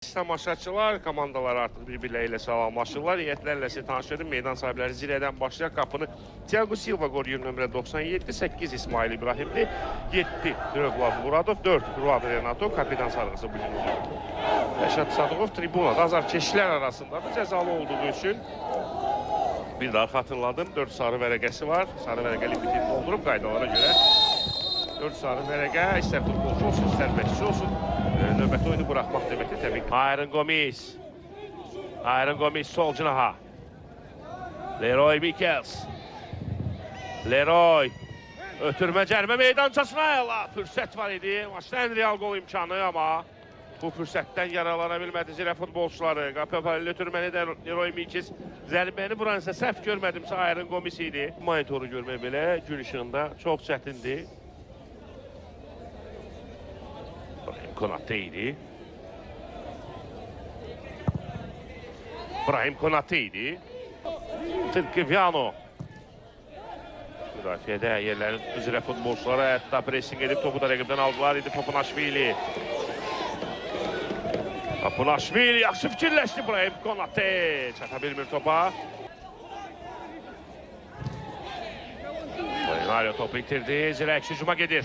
Tamaşaçılar, komandalar artıq bir-birləri ilə salamlaşırlar. Heyətlərlə sizi tanış edim. Meydan sahibləri Zirədən başlayaq. Qapını Thiago Silva qoruyur nömrə 97, 8 İsmail İbrahimli, 7 Rövlad Muradov, 4 Ruad Renato, kapitan sarğısı bugün olur. Rəşad Sadıqov tribunada azarkeşlər arasındadır cəzalı olduğu üçün. Bir daha xatırladım, 4 sarı vərəqəsi var. Sarı vərəqə limitini doldurub qaydalara görə 4 sarı vərəqə, istər futbolcu olsun, istər məşqçi olsun. Növbəti oyunu buraxmaq deməkdir təbii ki. Iron Gomis sol cinaha. Leroy Michels. Leroy. Ötürmə cərmə meydançasına fürsət var idi. Maçda ən real qol imkanı amma bu fürsətdən yaralana bilmədi Zirə futbolçuları. Qapıpalı ötürməni də Leroy Michels. Zərbəni buran isə səhv görmədimsə Iron Gomis idi. Monitoru görmək belə gün işığında çox çətindir. Konate idi. Brahim Konate idi. Tırkıvyano. Müdafiədə yerlərin üzrə futbolçuları hətta pressing edib topu da rəqibdən aldılar idi. Papunaşvili. Papunaşvili yaxşı fikirləşdi Brahim Konate. Çata bilmir topa. Mario topu itirdi. Zirə hücuma gedir.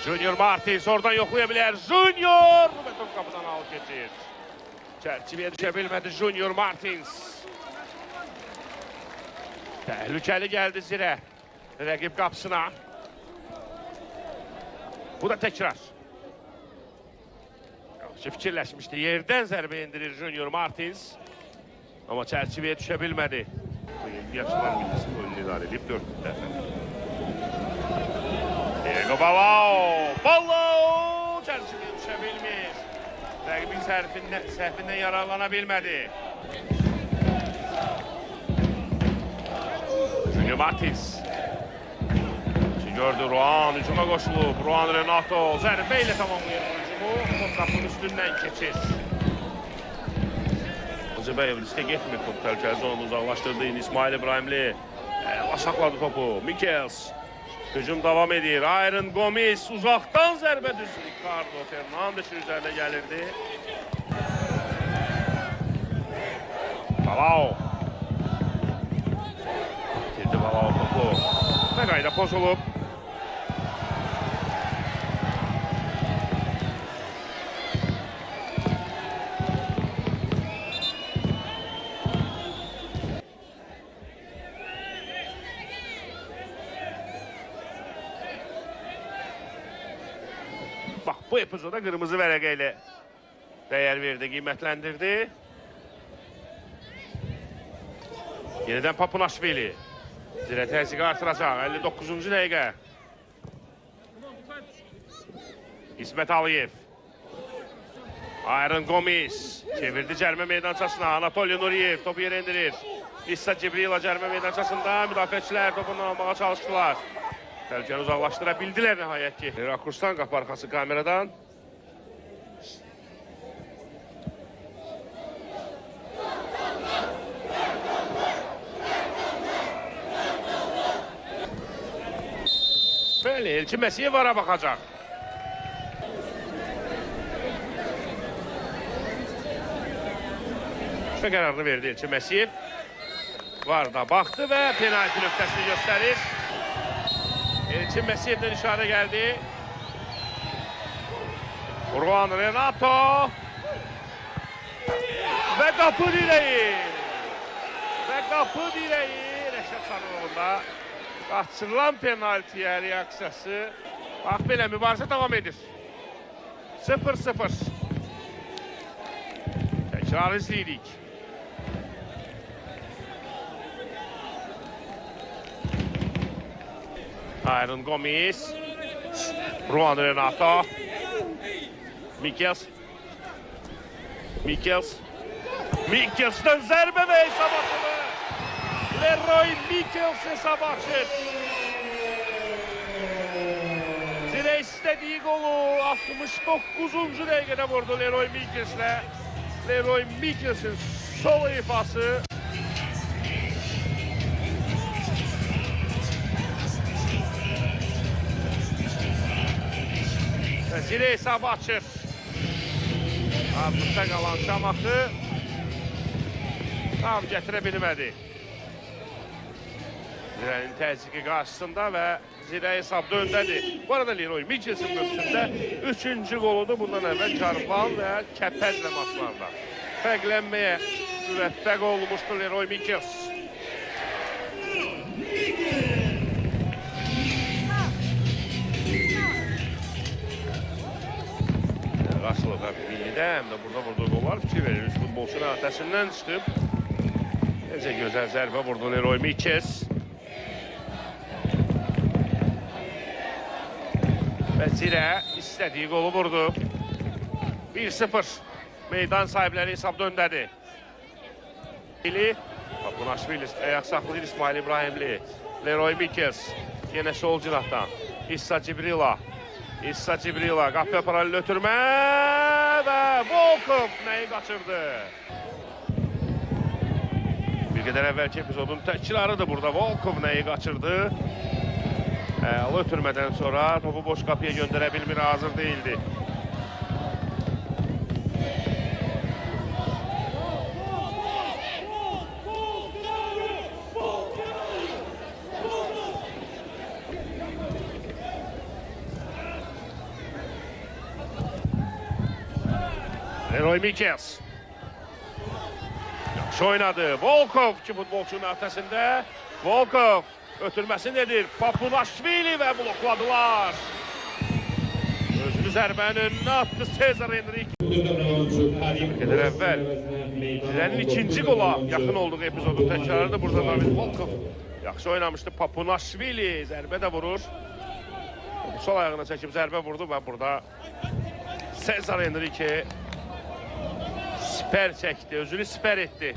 Junior Martins oradan yoxlaya bilər. Junior! Və top qapıdan al keçir. Çərçivəyə düşə bilmədi Junior Martins. Təhlükəli gəldi Zirə. Rəqib qapısına. Bu da təkrar. Yaxşı fikirləşmişdi. Yerdən zərbə indirir Junior Martins. Amma çərçivəyə düşə bilmədi. 7 yaşlar millisi golünü idarə edib 4 dəfə. Diego Balao çərçivəyə düşə bilmir. Rəqibin səhvindən yararlana bilmədi. Junior Martins. Gördü Ruan, hücuma qoşulub. Ruan Renato zərbə ilə tamamlayır hücumu. Top qapının üstündən keçir. Hacıbəyev riskə getmir top təhlükəli zonunu uzaqlaşdırdı. İsmail İbrahimli saxladı topu. Michels. Hücum davam edir. Iron Gomis uzaqdan zərbə düzdü. Ricardo Fernandes üzərinə gəlirdi. Balao. Bitirdi Balao topu. Və qayda pozulub. Bax, bu epizoda qırmızı vərəqə ilə dəyər verdi, qiymətləndirdi. Yenidən Papunaşvili. Zirə təzyiqi artıracaq, 59-cu dəqiqə. İsmət Aliyev. Iron Gomis. Çevirdi cərmə meydançasına. Anatoliy Nuriyev topu yerə indirir. İssa Cibrila cərmə meydançasında müdafiəçilər topunu almağa çalışdılar. Təhlükəni uzaqlaşdıra bildilər nəhayət ki. Rakursdan qapı arxası kameradan. Bəli, Elçin Məsiyev vara baxacaq. Və qərarını verdi Elçin Məsiyev. Var da baxdı və penalti nöqtəsini göstərir. Elçin Məsiyevdən işarə gəldi. Ruan Renato. Və qapı direği. Rəşad Sadıqovunda qaçırılan penaltiyə reaksiyası. Bax belə mübarizə davam edir. 0-0. Təkrar izləyirik. Iron Gomis. Ruan Renato. Michels. Michels'dən zərbə və hesab atılır. Leroy Michels hesab açır. Zirə istədiyi qolu 69-cu dəqiqədə vurdu Leroy Michels'lə. Leroy Michels'in sol ifası. Zirə hesabı açır. Avqustda qalan Şamaxı tam gətirə bilmədi. Zirənin təzyiqi qarşısında və Zirə hesabda öndədir. Bu arada Leroy Mikkelsin mövsümdə 3-cü qoludur. Bundan əvvəl Karvan və Kəpəzlə maçlarda fərqlənməyə müvəffəq olmuşdur Leroy Mikkels. Qaçılıq həm millidə, həm də burada vurduğu qollar fikir verir. Üç futbolçunun ötəsindən çıxıb. Necə gözəl zərbə vurdu Leroy Mikkels. Və Zirə istədiyi qolu vurdu. 1-0 meydan sahibləri hesabda öndədir. Papunaşvili ayaq saxlayır İsmail İbrahimli. Leroy Mikkels yenə sol cinahdan. İssa Cibrila. İssa Cibrila qapıya paralel ötürmə və Volkov nəyi qaçırdı? Bir qədər əvvəlki epizodun təkrarıdır burada. Volkov nəyi qaçırdı? Əla ötürmədən sonra topu boş qapıya göndərə bilmir, hazır değildi. Leroy Mikkels. Yaxşı oynadı. Volkov ki futbolçunun ötəsində. Volkov ötürməsi nedir? Papunaşvili və blokladılar. Özünü zərbənin önünə attı Sezar Enrique. Bir qədər əvvəl Zirənin ikinci qola yaxın olduğu epizodun təkrarıdır. Burada David Volkov yaxşı oynamışdı. Papunaşvili zərbə də vurur. Sol ayağına çəkib zərbə vurdu və burada Sezar Enrique siper çəkdi, özünü siper etdi.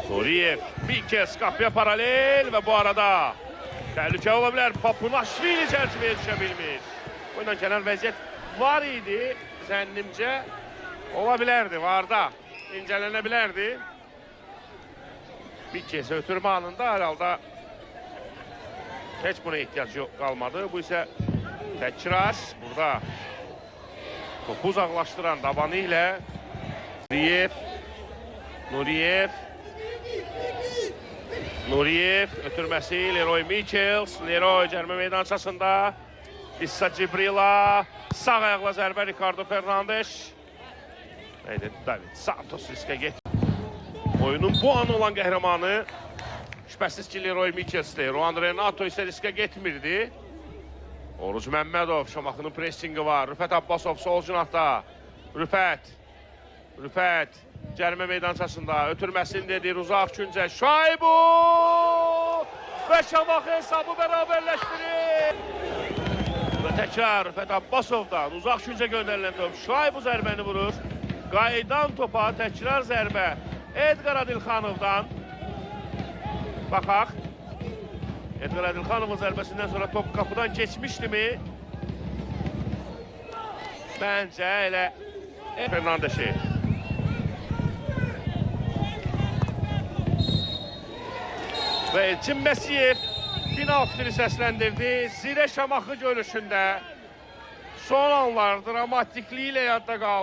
Nuriyev, Mikkels qapıya paralel və bu arada təhlükə ola bilər. Papunaşvili çərçivəyə düşə bilmir. Oyundan kənar vəziyyət var idi, zənnimcə. Ola bilərdi, var da. İncələnə bilərdi. Mikkelsə ötürmə anında hər halda heç buna ehtiyac qalmadı. Bu isə təkrar burada topu uzaqlaşdıran dabanı ilə Nuriyev ötürməsi Leroy Mikkels. Leroy cərmə meydançasında. İssa Cibrila. Sağ ayaqla zərbə Ricardo Fernandes. David Santos riskə getdi. Oyunun bu an olan qəhrəmanı şübhəsiz ki Leroy Mikkels'dir. Ruan Renato isə riskə getmirdi. Oruc Məmmədov, Şamaxının pressingi var. Rüfət Abbasov sol cinahda. Rüfət cərimə meydançasında ötürməsini dedir. Uzaq küncə Şaybu və Şamaxı hesabı bərabərləşdirir. Və təkrar Rüfət Abbasovdan uzaq küncə göndərilən top. Şaybu zərbəni vurur. Qayıdan topa təkrar zərbə Edgar Adilxanovdan. Baxaq. Edgar Adilxanovun zərbəsindən sonra top qapıdan keçmişdi mi? Bəncə elə Fernandesi. Və Elçin Məsiyev final fitiri səsləndirdi. Zirə Şamaxı görüşündə son anlar dramatikliyi ilə yadda qaldı.